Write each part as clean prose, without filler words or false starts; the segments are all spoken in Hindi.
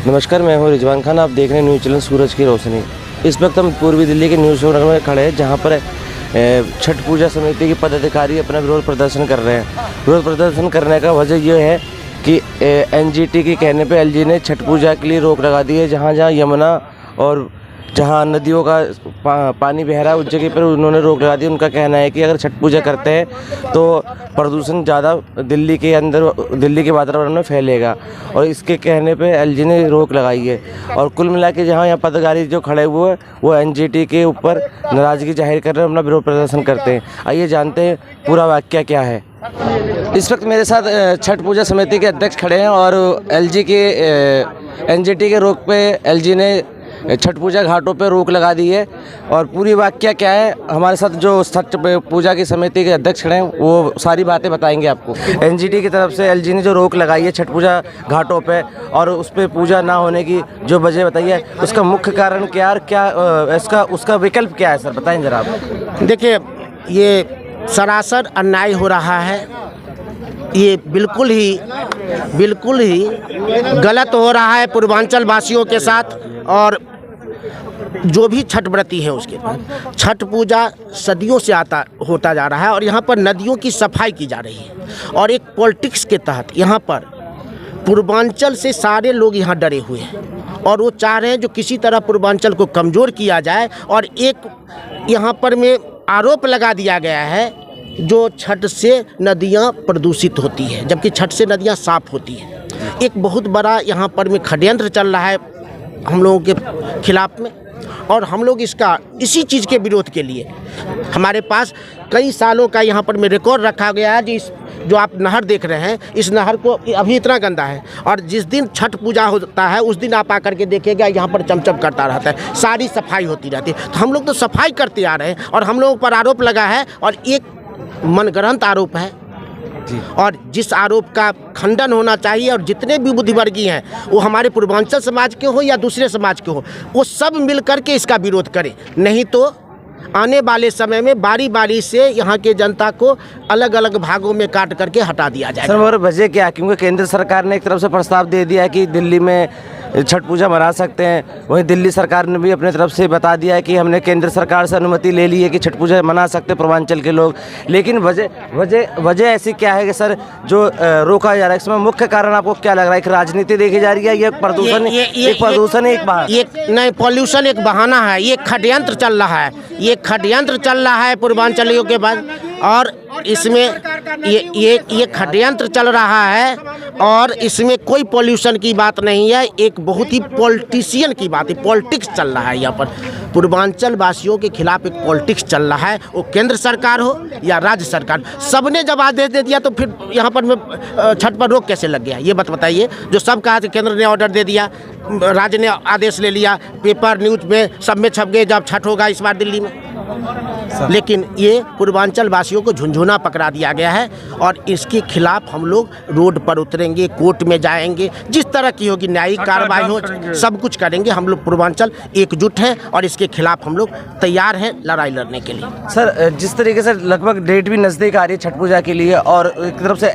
नमस्कार, मैं हूं रिजवान खान। आप देख रहे हैं न्यूज़ चैनल सूरज की रोशनी। इस वक्त हम पूर्वी दिल्ली के न्यूज़ नगर में खड़े हैं, जहां पर छठ पूजा समिति के पदाधिकारी अपना विरोध प्रदर्शन कर रहे हैं। विरोध प्रदर्शन करने का वजह यह है कि एनजीटी के कहने पे एलजी ने छठ पूजा के लिए रोक लगा दी है। जहां जहां यमुना और जहां नदियों का पानी बह रहा है, उस जगह पर उन्होंने रोक लगा दी। उनका कहना है कि अगर छठ पूजा करते हैं तो प्रदूषण ज़्यादा दिल्ली के वातावरण में फैलेगा, और इसके कहने पे एलजी ने रोक लगाई है। और कुल मिला के जहाँ यहाँ पदाधिकारी जो खड़े हुए हैं वो एनजीटी के ऊपर नाराज़गी जाहिर कर रहे हैं, अपना विरोध प्रदर्शन करते हैं। आइए जानते हैं पूरा वाक़या क्या है। इस वक्त मेरे साथ छठ पूजा समिति के अध्यक्ष खड़े हैं और एनजीटी के रोक पे एलजी ने छठ पूजा घाटों पे रोक लगा दी है। और पूरी वाक़या क्या है, हमारे साथ जो छठ पूजा की समिति के अध्यक्ष खड़े हैं वो सारी बातें बताएंगे आपको। एनजीटी की तरफ से एलजी ने जो रोक लगाई है छठ पूजा घाटों पे और उस पर पूजा ना होने की जो वजह बताइए, उसका मुख्य कारण क्या है, क्या उसका विकल्प क्या है सर, बताएं जरा आप। देखिए, ये सरासर अन्याय हो रहा है। ये बिल्कुल ही गलत हो रहा है पूर्वांचल वासियों के साथ। और जो भी छठ व्रती है उसके छठ पूजा सदियों से होता जा रहा है, और यहाँ पर नदियों की सफाई की जा रही है। और एक पॉलिटिक्स के तहत यहाँ पर पूर्वांचल से सारे लोग यहाँ डरे हुए हैं, और वो चाह रहे हैं जो किसी तरह पूर्वांचल को कमज़ोर किया जाए। और एक यहाँ पर में आरोप लगा दिया गया है जो छठ से नदियाँ प्रदूषित होती है, जबकि छठ से नदियाँ साफ होती हैं। एक बहुत बड़ा यहाँ पर में षड्यंत्र चल रहा है हम लोगों के खिलाफ में, और हम लोग इसी चीज़ के विरोध के लिए हमारे पास कई सालों का यहाँ पर में रिकॉर्ड रखा गया है। जो आप नहर देख रहे हैं, इस नहर को अभी इतना गंदा है, और जिस दिन छठ पूजा होता है उस दिन आप आकर के देखिएगा यहाँ पर चमचम करता रहता है, सारी सफाई होती रहती है। तो हम लोग तो सफाई करते आ रहे हैं, और हम लोगों पर आरोप लगा है, और एक मनगढ़ंत आरोप है। और जिस आरोप का खंडन होना चाहिए, और जितने भी बुद्धिवर्गीय हैं वो हमारे पूर्वांचल समाज के हो या दूसरे समाज के हो, वो सब मिल करके इसका विरोध करें। नहीं तो आने वाले समय में बारी बारी से यहाँ के जनता को अलग अलग भागों में काट करके हटा दिया जाएगा। सर, मगर वजह क्या, क्योंकि केंद्र सरकार ने एक तरफ से प्रस्ताव दे दिया है कि दिल्ली में छठ पूजा मना सकते हैं, वहीं दिल्ली सरकार ने भी अपने तरफ से बता दिया है कि हमने केंद्र सरकार से अनुमति ले ली है कि छठ पूजा मना सकते हैं पूर्वांचल के लोग। लेकिन वजह ऐसी क्या है कि सर जो रोका जा रहा है, इसमें मुख्य कारण आपको क्या लग रहा है कि राजनीति देखी जा रही है, ये प्रदूषण एक बहाना? नहीं, पॉल्यूशन एक बहाना है। ये षड्यंत्र चल रहा है, ये षड्यंत्र चल रहा है पूर्वांचलियों के बाद, और इसमें ये षड्यंत्र चल रहा है, और इसमें कोई पॉल्यूशन की बात नहीं है। एक बहुत ही पॉलिटिशियन की बात है, पॉलिटिक्स चल रहा है यहाँ पर। पूर्वांचल वासियों के खिलाफ एक पॉलिटिक्स चल रहा है, वो केंद्र सरकार हो या राज्य सरकार, सबने जब आदेश दे दिया तो फिर यहाँ पर छठ पर रोक कैसे लग गया, ये बात बताइए। जो सब कहा केंद्र ने ऑर्डर दे दिया, राज्य ने आदेश ले लिया, पेपर न्यूज में सब में छप गए जब छठ होगा इस बार दिल्ली में। लेकिन ये पूर्वांचल वासियों को झुंझुना पकड़ा दिया गया है, और इसके खिलाफ हम लोग रोड पर उतरेंगे, कोर्ट में जाएंगे, जिस तरह की होगी न्यायिक कार्रवाई हो, सब कुछ करेंगे। हम लोग पूर्वांचल एकजुट है, और इसके खिलाफ हम लोग तैयार हैं लड़ाई लड़ने के लिए। सर, जिस तरीके से लगभग डेट भी नज़दीक आ रही है छठ पूजा के लिए, और एक तरफ से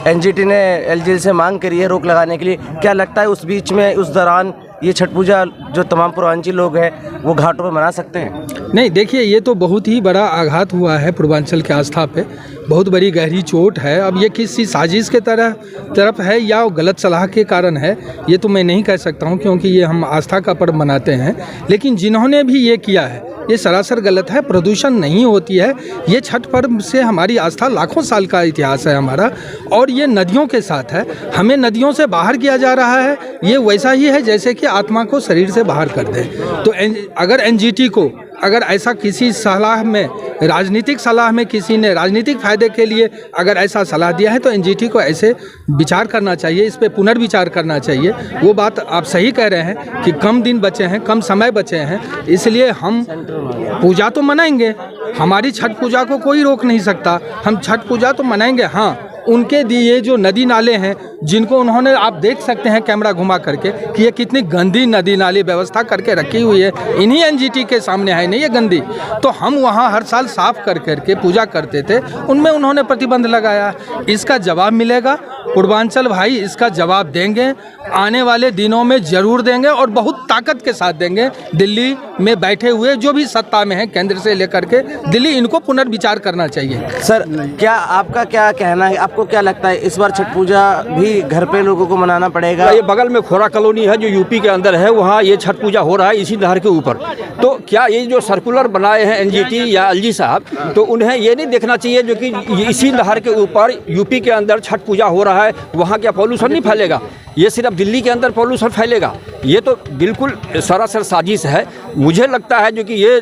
एनजीटी ने एलजी से मांग करी है रोक लगाने के लिए, क्या लगता है उस बीच में, उस दौरान ये छठ पूजा जो तमाम पूर्वांचल लोग हैं वो घाटों पर मना सकते हैं? नहीं, देखिए, ये तो बहुत ही बड़ा आघात हुआ है पूर्वांचल के आस्था पे, बहुत बड़ी गहरी चोट है। अब ये किसी साजिश के तरफ है या गलत सलाह के कारण है, ये तो मैं नहीं कह सकता हूँ, क्योंकि ये हम आस्था का पर्व मनाते हैं। लेकिन जिन्होंने भी ये किया है ये सरासर गलत है। प्रदूषण नहीं होती है, ये छठ पर्व से हमारी आस्था लाखों साल का इतिहास है हमारा, और ये नदियों के साथ है। हमें नदियों से बाहर किया जा रहा है, ये वैसा ही है जैसे कि आत्मा को शरीर से बाहर कर दे। तो अगर एनजीटी को अगर ऐसा किसी सलाह में, राजनीतिक सलाह में किसी ने राजनीतिक फ़ायदे के लिए अगर ऐसा सलाह दिया है, तो एनजीटी को ऐसे विचार करना चाहिए, इस पे पुनर्विचार करना चाहिए। वो बात आप सही कह रहे हैं कि कम दिन बचे हैं, कम समय बचे हैं, इसलिए हम पूजा तो मनाएंगे। हमारी छठ पूजा को कोई रोक नहीं सकता, हम छठ पूजा तो मनाएंगे। हाँ, उनके दिए जो नदी नाले हैं जिनको उन्होंने, आप देख सकते हैं कैमरा घुमा करके कि ये कितनी गंदी नदी नाली व्यवस्था करके रखी हुई है, इन्हीं एनजीटी के सामने है नहीं ये गंदी। तो हम वहाँ हर साल साफ कर करके पूजा करते थे, उनमें उन्होंने प्रतिबंध लगाया। इसका जवाब मिलेगा पूर्वांचल भाई इसका जवाब देंगे, आने वाले दिनों में ज़रूर देंगे और बहुत ताकत के साथ देंगे। दिल्ली में बैठे हुए जो भी सत्ता में हैं, केंद्र से लेकर के दिल्ली, इनको पुनर्विचार करना चाहिए। सर क्या आपका क्या कहना है, आपको क्या लगता है इस बार छठ पूजा भी घर पे लोगों को मनाना पड़ेगा? ये बगल में खोरा कॉलोनी है जो यूपी के अंदर है, वहाँ ये छठ पूजा हो रहा है इसी नहर के ऊपर। तो क्या ये जो सर्कुलर बनाए हैं एनजीटी या एलजी साहब, तो उन्हें ये नहीं देखना चाहिए जो कि इसी नहर के ऊपर यूपी के अंदर छठ पूजा हो रहा है, वहाँ क्या पॉल्यूशन नहीं फैलेगा? ये सिर्फ दिल्ली के अंदर पॉल्यूशन फैलेगा? ये तो बिल्कुल सरासर साजिश है। मुझे लगता है जो कि ये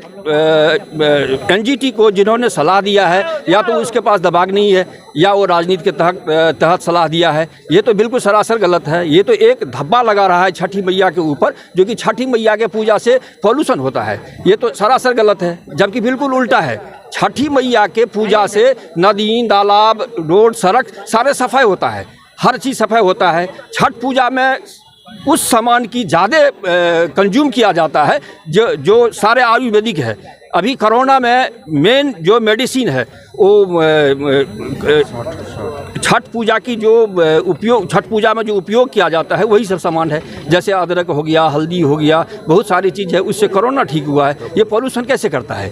एनजीटी को जिन्होंने सलाह दिया है, या तो उसके पास दिमाग नहीं है या वो राजनीति के तहत सलाह दिया है। ये तो बिल्कुल सरासर गलत है। ये तो एक धब्बा लगा रहा है छठी मैया के ऊपर, जो कि छठी मैया के पूजा से पॉल्यूशन होता है। ये तो सरासर गलत है, जबकि बिल्कुल उल्टा है। छठी मैया के पूजा से नदी, तालाब, रोड, सड़क सारे सफाई होता है, हर चीज़ सफाई होता है। छठ पूजा में उस सामान की ज़्यादा कंज्यूम किया जाता है जो सारे आयुर्वेदिक है। अभी कोरोना में मेन जो मेडिसिन है वो छठ पूजा की जो उपयोग, छठ पूजा में जो उपयोग किया जाता है वही सब सामान है। जैसे अदरक हो गया, हल्दी हो गया, बहुत सारी चीज़ है, उससे कोरोना ठीक हुआ है। ये पॉल्यूशन कैसे करता है?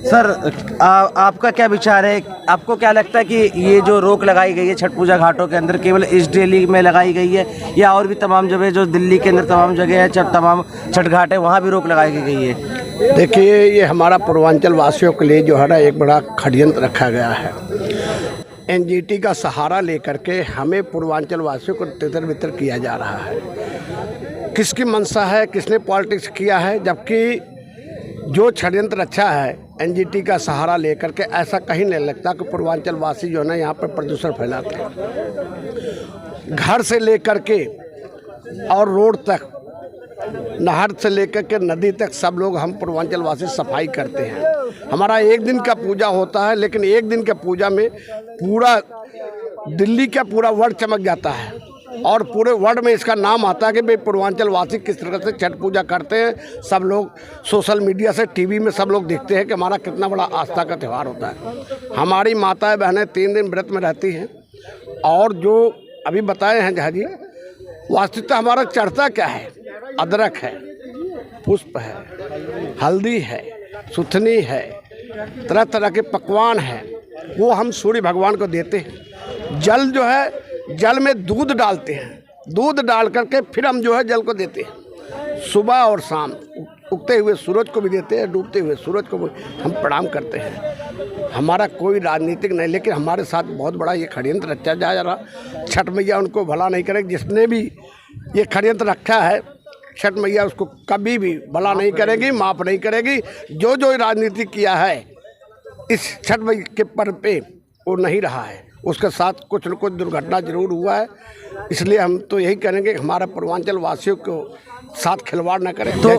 सर आपका क्या विचार है, आपको क्या लगता है कि ये जो रोक लगाई गई है छठ पूजा घाटों के अंदर केवल इस दिल्ली में लगाई गई है, या और भी तमाम जगह जो दिल्ली के अंदर तमाम जगह है, तमाम छठ घाट है, वहाँ भी रोक लगाई गई है? देखिए, ये हमारा पूर्वांचल वासियों के लिए जो है ना एक बड़ा षड्यंत्र रखा गया है। एनजीटी का सहारा लेकर के हमें पूर्वांचल वासियों को तितर बितर किया जा रहा है। किसकी मंशा है, किसने पॉलिटिक्स किया है? जबकि जो षड्यंत्र अच्छा है एनजीटी का सहारा लेकर के, ऐसा कहीं नहीं लगता कि पूर्वांचल वासी जो है ना यहाँ पर प्रदूषण फैलाते हैं। घर से लेकर के और रोड तक, नहर से लेकर के नदी तक, सब लोग हम पूर्वांचल वासी सफाई करते हैं। हमारा एक दिन का पूजा होता है, लेकिन एक दिन के पूजा में पूरा दिल्ली का पूरा वर्ल्ड चमक जाता है और पूरे वर्ल्ड में इसका नाम आता है कि भाई पूर्वांचल वासी किस तरह से छठ पूजा करते हैं। सब लोग सोशल मीडिया से, टीवी में सब लोग देखते हैं कि हमारा कितना बड़ा आस्था का त्यौहार होता है। हमारी माताएं बहनें 3 दिन व्रत में रहती हैं, और जो अभी बताए हैं जहाँ जी, वास्तविकता हमारा चढ़ता क्या है? अदरक है, पुष्प है, हल्दी है, सुथनी है, तरह तरह के पकवान हैं, वो हम सूर्य भगवान को देते हैं। जल जो है, जल में दूध डालते हैं, दूध डाल करके फिर हम जो है जल को देते हैं। सुबह और शाम उगते हुए सूरज को भी देते हैं, डूबते हुए सूरज को भी हम प्रणाम करते हैं। हमारा कोई राजनीतिक नहीं, लेकिन हमारे साथ बहुत बड़ा ये षड्यंत्र रचा जा रहा। छठ मैया उनको भला नहीं करेगी। जिसने भी ये षड्यंत्र रखा है, छठ मैया उसको कभी भी भला नहीं करेगी, माफ़ नहीं करेगी। जो जो राजनीति किया है इस छठ मैया के पर्व पे, वो नहीं रहा है, उसके साथ कुछ न कुछ दुर्घटना जरूर हुआ है। इसलिए हम तो यही करेंगे कि हमारा पूर्वांचल वासियों को साथ खिलवाड़ न करें। तो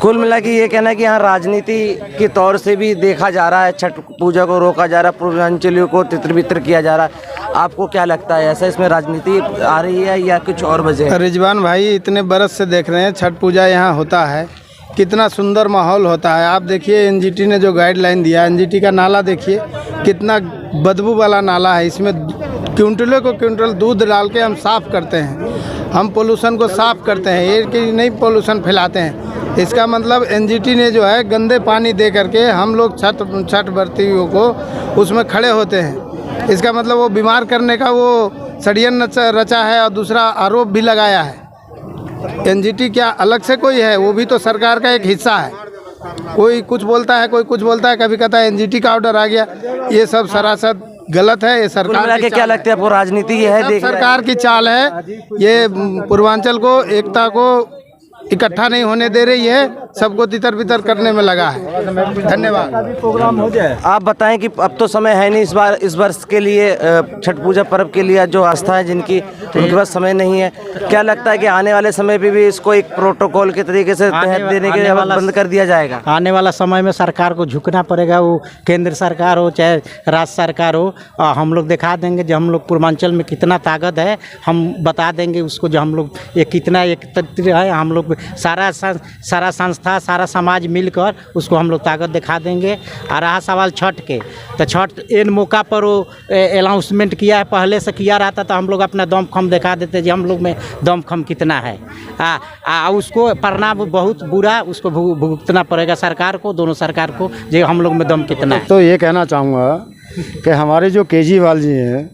कुल मिला के ये कहना है कि यहाँ राजनीति के तौर से भी देखा जा रहा है, छठ पूजा को रोका जा रहा है, पूर्वांचलियों को तितर बितर किया जा रहा है। आपको क्या लगता है, ऐसा इसमें राजनीति आ रही है या कुछ और वजह? रिजवान भाई, इतने बरस से देख रहे हैं छठ पूजा यहाँ होता है, कितना सुंदर माहौल होता है। आप देखिए एनजीटी ने जो गाइडलाइन दिया, एनजीटी का नाला देखिए कितना बदबू वाला नाला है। इसमें क्विंटलों को क्विंटल दूध डाल के हम साफ़ करते हैं, हम पोल्यूशन को साफ़ करते हैं, ये कि नहीं पोल्यूशन फैलाते हैं। इसका मतलब एनजीटी ने जो है गंदे पानी दे करके हम लोग छठ व्रतियों को उसमें खड़े होते हैं। इसका मतलब वो बीमार करने का वो षड्यंत्र रचा है, और दूसरा आरोप भी लगाया है। एनजीटी क्या अलग से कोई है? वो भी तो सरकार का एक हिस्सा है। कोई कुछ बोलता है, कोई कुछ बोलता है, कभी कहता है एनजीटी का ऑर्डर आ गया। ये सब सरासर गलत है। ये सरकार क्या लगता है आपको, राजनीति ये है? सरकार की चाल है। ये पूर्वांचल को, एकता को इकट्ठा नहीं होने दे रही है, सबको तितर बितर करने में लगा है। धन्यवाद। प्रोग्राम हो जाए। आप बताएं कि अब तो समय है नहीं इस वर्ष के लिए, छठ पूजा पर्व के लिए जो आस्था है जिनकी, उनके पास समय नहीं है। क्या लगता है कि आने वाले समय पे भी इसको एक प्रोटोकॉल के तरीके से तहत देने के बंद कर दिया जाएगा? आने वाला समय में सरकार को झुकना पड़ेगा, वो केंद्र सरकार हो चाहे राज्य सरकार हो। हम लोग दिखा देंगे जो हम लोग पूर्वांचल में कितना ताकत है, हम बता देंगे उसको, जो हम लोग ये कितना एकत्रित है, हम लोग सारा संस्था सारा समाज मिलकर उसको हम लोग ताकत दिखा देंगे। और रहा सवाल छठ के, तो छठ इन मौका पर वो अनाउंसमेंट किया है, पहले से किया रहता तो हम लोग अपना दमखम दिखा देते जी हम लोग में दमखम कितना है। उसको परिणाम बहुत बुरा उसको भुगतना पड़ेगा सरकार को, दोनों सरकार को, जो हम लोग में दम कितना है। तो ये कहना चाहूँगा कि हमारे जो केजरीवाल जी हैं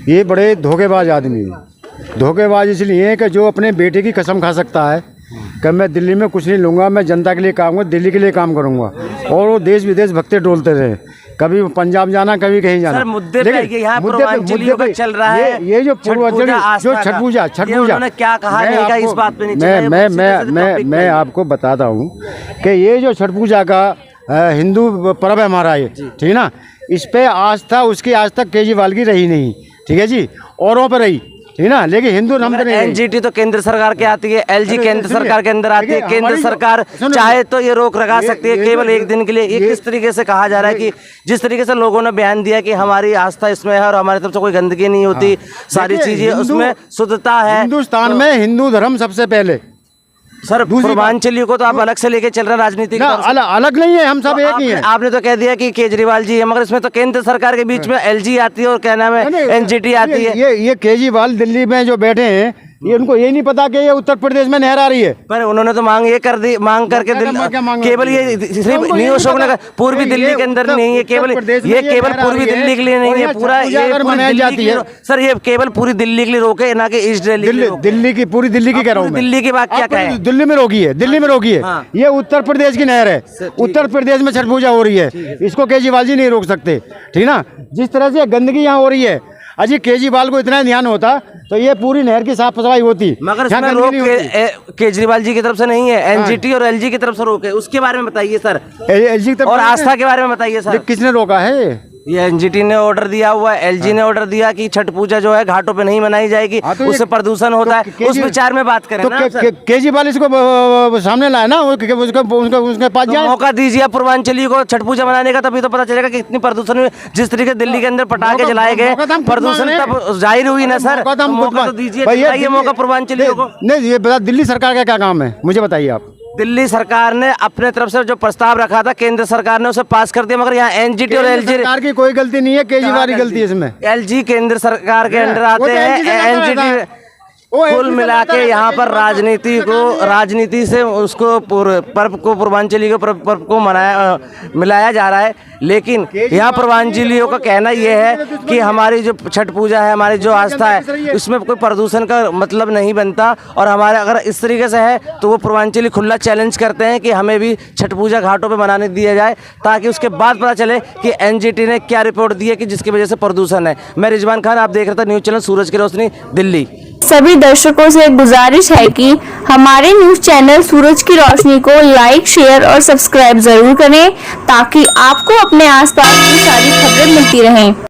ये बड़े धोखेबाज आदमी हैं। धोखेबाज इसलिए कि जो अपने बेटे की कसम खा सकता है कि मैं दिल्ली में कुछ नहीं लूँगा, मैं जनता के लिए काम करूँगा, दिल्ली के लिए काम करूँगा, और वो देश विदेश भक्ते डोलते रहे, कभी पंजाब जाना कभी कहीं जाना। सर मुद्दे पे यहाँ पूर्वांचलियों का चल रहा है, ये जो पूर्वांचली जो छठ पूजा उन्होंने क्या कहा नहीं का इस बात पे नहीं मैं आपको बताता हूँ कि ये जो छठ पूजा का हिंदू पर्व है हमारा ये, ठीक है ना, इस पे आस्था उसकी आज तक केजरीवाल की रही नहीं, ठीक है जी, औरों पर रही, ठीक है ना, लेकिन हिंदू नाम तो नहीं। एनजीटी तो केंद्र सरकार के आती है, एलजी केंद्र सरकार के अंदर आती है, केंद्र सरकार चाहे तो ये रोक लगा सकती है केवल एक दिन के लिए। ये किस तरीके से कहा जा रहा है कि जिस तरीके से लोगों ने बयान दिया कि हमारी आस्था इसमें है और हमारी तरफ से कोई गंदगी नहीं होती, सारी चीजें उसमें शुद्धता है। हिंदुस्तान में हिंदू धर्म सबसे पहले। सर पूर्वांचलियों को तो आप अलग से लेके चल रहे हैं राजनीति अलग नहीं है, हम सब एक ही हैं। आपने तो कह दिया कि केजरीवाल जी है, मगर इसमें तो केंद्र सरकार के बीच में एलजी आती है और क्या नाम है एनजीटी आती है। ये केजरीवाल दिल्ली में जो बैठे हैं ये उनको ये नहीं पता कि ये उत्तर प्रदेश में नहर आ रही है। पर उन्होंने तो मांग करके केवल ये सिर्फ न्यू अशोकनगर पूर्वी दिल्ली के अंदर नहीं है, केवल ये केवल पूर्वी दिल्ली के लिए नहीं है, पूरा ये मनाई जाती है। सर ये केवल पूरी दिल्ली के लिए रोके, ना कि ईस्ट दिल्ली की पूरी दिल्ली की कह रहा हूँ, दिल्ली की बात क्या कहें, दिल्ली में रोकी है, दिल्ली में रोकी है। ये उत्तर प्रदेश की नहर है, उत्तर प्रदेश में छठ पूजा हो रही है, इसको केजरीवाल जी नहीं रोक सकते, ठीक ना। जिस तरह से गंदगी यहाँ हो रही है, अजी केजरीवाल को इतना ध्यान होता तो ये पूरी नहर की साफ सफाई होती, मगर इसमें रोक केजरीवाल जी की तरफ से नहीं है, एनजीटी और एलजी की तरफ से रोक है। उसके बारे में बताइए सर, एलजी की तरफ और आस्था के बारे में बताइए सर, किसने रोका है? ये एनजीटी ने ऑर्डर दिया हुआ है, एलजी ने ऑर्डर दिया कि छठ पूजा जो है घाटों पे नहीं मनाई जाएगी, उससे प्रदूषण होता है, उस विचार में बात करें ना सर। केजरीवाल इसको सामने लाए ना, उसके पास जाए, मौका दीजिए पूर्वांचलियों को छठ पूजा मनाने का, तभी तो पता चलेगा कि इतनी प्रदूषण हुई। जिस तरीके दिल्ली के अंदर पटाखे जलाए गए, प्रदूषण तब जाहिर हुई ना सर। मौका तो दीजिए, मौका पूर्वांचलियों को। नहीं ये बता, दिल्ली सरकार का क्या काम है मुझे बताइए आप। दिल्ली सरकार ने अपने तरफ से जो प्रस्ताव रखा था, केंद्र सरकार ने उसे पास कर दिया, मगर यहाँ एनजीटी और एलजी सरकार की कोई गलती नहीं है, केजरीवाल की गलती है इसमें। एलजी केंद्र सरकार के अंडर आते हैं, एनजीटी कुल मिला के यहाँ पर राजनीति से उसको पर्व को पूर्वांचली के पर्व को मिलाया जा रहा है। लेकिन यहाँ पूर्वांचलियों का कहना यह है कि हमारी जो छठ पूजा है, हमारी जो आस्था है, उसमें कोई प्रदूषण का मतलब नहीं बनता, और हमारे अगर इस तरीके से है तो वो पूर्वांचली खुला चैलेंज करते हैं कि हमें भी छठ पूजा घाटों पे मनाने दिया जाए, ताकि उसके बाद पता चले कि एनजीटी ने क्या रिपोर्ट दी है कि जिसकी वजह से प्रदूषण है। मैं रिजवान खान, आप देख रहे थे न्यूज़ चैनल सूरज की रोशनी, दिल्ली। सभी दर्शकों से गुजारिश है कि हमारे न्यूज़ चैनल सूरज की रोशनी को लाइक, शेयर और सब्सक्राइब जरूर करें, ताकि आपको अपने आसपास की सारी खबरें मिलती रहें।